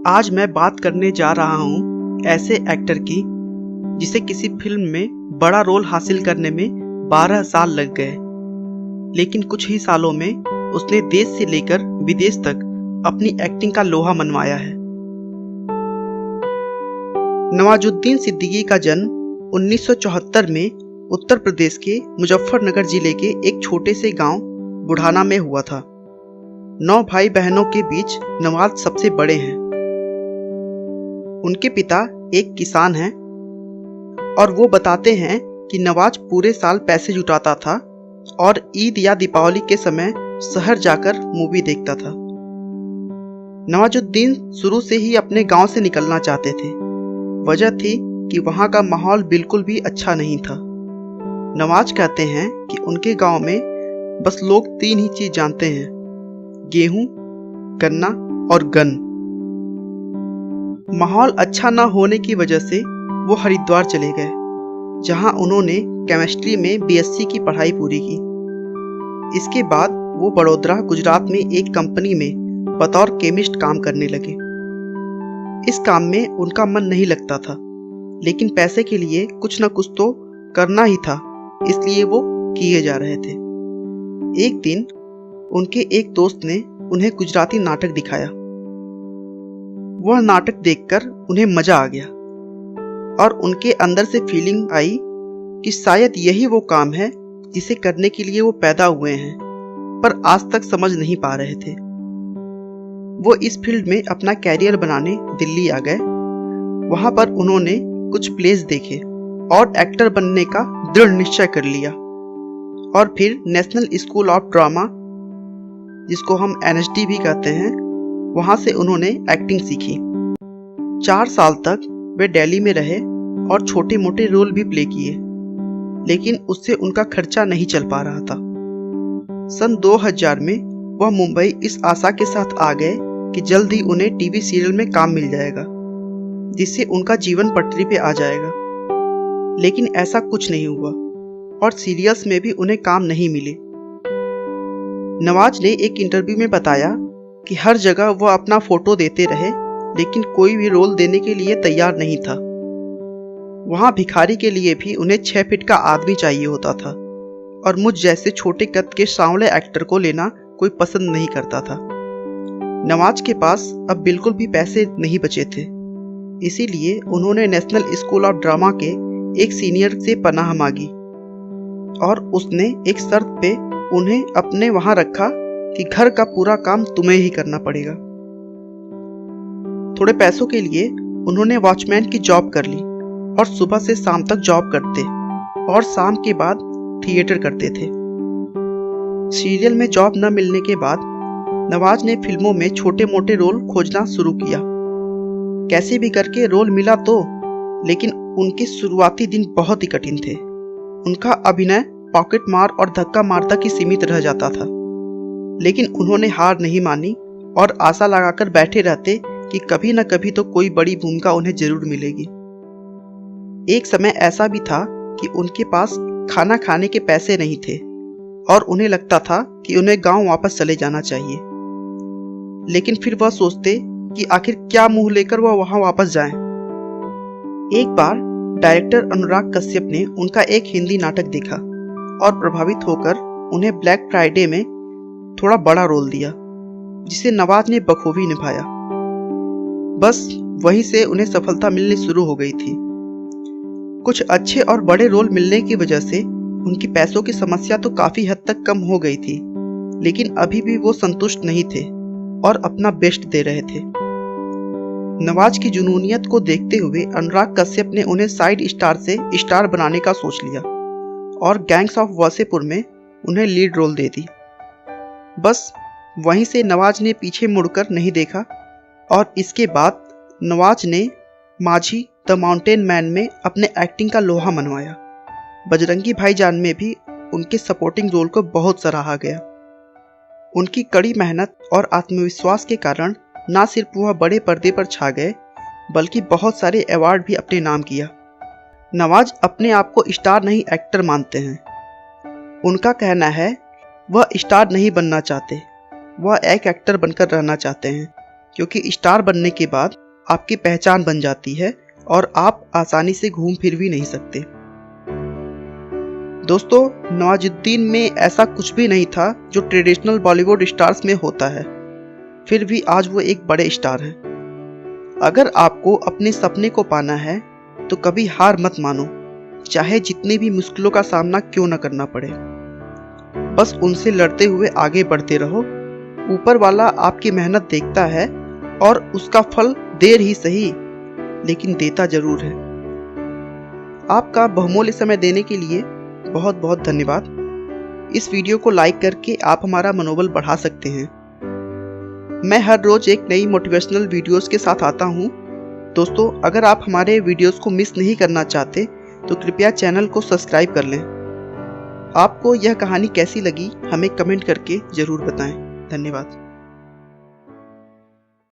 आज मैं बात करने जा रहा हूँ ऐसे एक्टर की जिसे किसी फिल्म में बड़ा रोल हासिल करने में 12 साल लग गए, लेकिन कुछ ही सालों में उसने देश से लेकर विदेश तक अपनी एक्टिंग का लोहा मनवाया है। नवाजुद्दीन सिद्दीकी का जन्म 1974 में उत्तर प्रदेश के मुजफ्फरनगर जिले के एक छोटे से गांव बुढ़ाना में हुआ था। 9 भाई बहनों के बीच नवाज सबसे बड़े हैं। उनके पिता एक किसान हैं और वो बताते हैं कि नवाज पूरे साल पैसे जुटाता था और ईद या दीपावली के समय शहर जाकर मूवी देखता था। नवाजुद्दीन शुरू से ही अपने गांव से निकलना चाहते थे। वजह थी कि वहां का माहौल बिल्कुल भी अच्छा नहीं था। नवाज कहते हैं कि उनके गांव में बस लोग 3 ही चीज जानते हैं: गेहूं, गन्ना और गन। माहौल अच्छा ना होने की वजह से वो हरिद्वार चले गए, जहां उन्होंने केमिस्ट्री में बीएससी की पढ़ाई पूरी की। इसके बाद वो बड़ोदरा गुजरात में एक कंपनी में बतौर केमिस्ट काम करने लगे। इस काम में उनका मन नहीं लगता था, लेकिन पैसे के लिए कुछ न कुछ तो करना ही था, इसलिए वो किए जा रहे थे। एक दिन उनके एक दोस्त ने उन्हें गुजराती नाटक दिखाया। वह नाटक देखकर उन्हें मजा आ गया और उनके अंदर से फीलिंग आई कि शायद यही वो काम है जिसे करने के लिए वो पैदा हुए हैं, पर आज तक समझ नहीं पा रहे थे। वो इस फील्ड में अपना कैरियर बनाने दिल्ली आ गए। वहां पर उन्होंने कुछ प्लेस देखे और एक्टर बनने का दृढ़ निश्चय कर लिया और फिर नेशनल स्कूल ऑफ ड्रामा, जिसको हम NSD भी कहते हैं, वहां से उन्होंने एक्टिंग सीखी। 4 साल तक वे दिल्ली में रहे और छोटे मोटे रोल भी प्ले किए, लेकिन उससे उनका खर्चा नहीं चल पा रहा था। सन 2000 में वह मुंबई इस आशा के साथ आ गए कि जल्द ही उन्हें टीवी सीरियल में काम मिल जाएगा, जिससे उनका जीवन पटरी पे आ जाएगा। लेकिन ऐसा कुछ नहीं हुआ और सीरियल्स में भी उन्हें काम नहीं मिले। नवाज ने एक इंटरव्यू में बताया कि हर जगह वह अपना फोटो देते रहे, लेकिन कोई भी रोल देने के लिए तैयार नहीं था। वहां भिखारी के लिए भी उन्हें 6 फीट का आदमी चाहिए होता था और मुझ जैसे छोटे कद के सांवले एक्टर को लेना कोई पसंद नहीं करता था। नवाज के पास अब बिल्कुल भी पैसे नहीं बचे थे, इसीलिए उन्होंने नेशनल स्कूल ऑफ ड्रामा के एक सीनियर से पनाह मांगी और उसने एक शर्त पे उन्हें अपने वहां रखा कि घर का पूरा काम तुम्हें ही करना पड़ेगा। थोड़े पैसों के लिए उन्होंने वॉचमैन की जॉब कर ली और सुबह से शाम तक जॉब करते और शाम के बाद थिएटर करते थे। सीरियल में जॉब न मिलने के बाद नवाज ने फिल्मों में छोटे मोटे रोल खोजना शुरू किया। कैसे भी करके रोल मिला तो, लेकिन उनके शुरुआती दिन बहुत ही कठिन थे। उनका अभिनय पॉकेट मार और धक्का मार तक ही सीमित रह जाता था, लेकिन उन्होंने हार नहीं मानी और आशा लगाकर बैठे रहते कि कभी न कभी तो कोई बड़ी भूमिका उन्हें जरूर मिलेगी। एक समय ऐसा भी था कि उनके पास खाना खाने के पैसे नहीं थे और उन्हें लगता था कि उन्हें गांव वापस चले जाना चाहिए, लेकिन फिर वह सोचते कि आखिर क्या मुंह लेकर वह वहां वापस जाएं। एक बार डायरेक्टर अनुराग कश्यप ने उनका एक हिंदी नाटक देखा और प्रभावित होकर उन्हें ब्लैक फ्राइडे में थोड़ा बड़ा रोल दिया, जिसे नवाज ने बखूबी निभाया। बस वहीं से उन्हें सफलता मिलनी शुरू हो गई थी। कुछ अच्छे और बड़े रोल मिलने की वजह से उनकी पैसों की समस्या तो काफी हद तक कम हो गई थी, लेकिन अभी भी वो संतुष्ट नहीं थे और अपना बेस्ट दे रहे थे। नवाज की जुनूनियत को देखते हुए अनुराग कश्यप ने उन्हें साइड स्टार से स्टार बनाने का सोच लिया और गैंग्स ऑफ वासेपुर में उन्हें लीड रोल दे दी। बस वहीं से नवाज ने पीछे मुड़कर नहीं देखा और इसके बाद नवाज ने माझी द माउंटेन मैन में अपने एक्टिंग का लोहा मनवाया। बजरंगी भाईजान में भी उनके सपोर्टिंग रोल को बहुत सराहा गया। उनकी कड़ी मेहनत और आत्मविश्वास के कारण न सिर्फ वह बड़े पर्दे पर छा गए, बल्कि बहुत सारे अवार्ड भी अपने नाम किया। नवाज अपने आप को स्टार नहीं एक्टर मानते हैं। उनका कहना है वह स्टार नहीं बनना चाहते, वह एक एक्टर बनकर रहना चाहते हैं क्योंकि स्टार बनने के बाद आपकी पहचान बन जाती है और आप आसानी से घूम फिर भी नहीं सकते। दोस्तों, नवाजुद्दीन में ऐसा कुछ भी नहीं था जो ट्रेडिशनल बॉलीवुड स्टार्स में होता है, फिर भी आज वो एक बड़े स्टार हैं। अगर आपको अपने सपने को पाना है तो कभी हार मत मानो, चाहे जितनी भी मुश्किलों का सामना क्यों न करना पड़े। बस उनसे लड़ते हुए आगे बढ़ते रहो। ऊपर वाला आपकी मेहनत देखता है और उसका फल देर ही सही लेकिन देता जरूर है। आपका बहुमूल्य समय देने के लिए बहुत बहुत धन्यवाद। इस वीडियो को लाइक करके आप हमारा मनोबल बढ़ा सकते हैं। मैं हर रोज एक नई मोटिवेशनल वीडियोस के साथ आता हूं। दोस्तों, अगर आप हमारे वीडियोस को मिस नहीं करना चाहते तो कृपया चैनल को सब्सक्राइब कर लें। आपको यह कहानी कैसी लगी हमें कमेंट करके ज़रूर बताएं। धन्यवाद।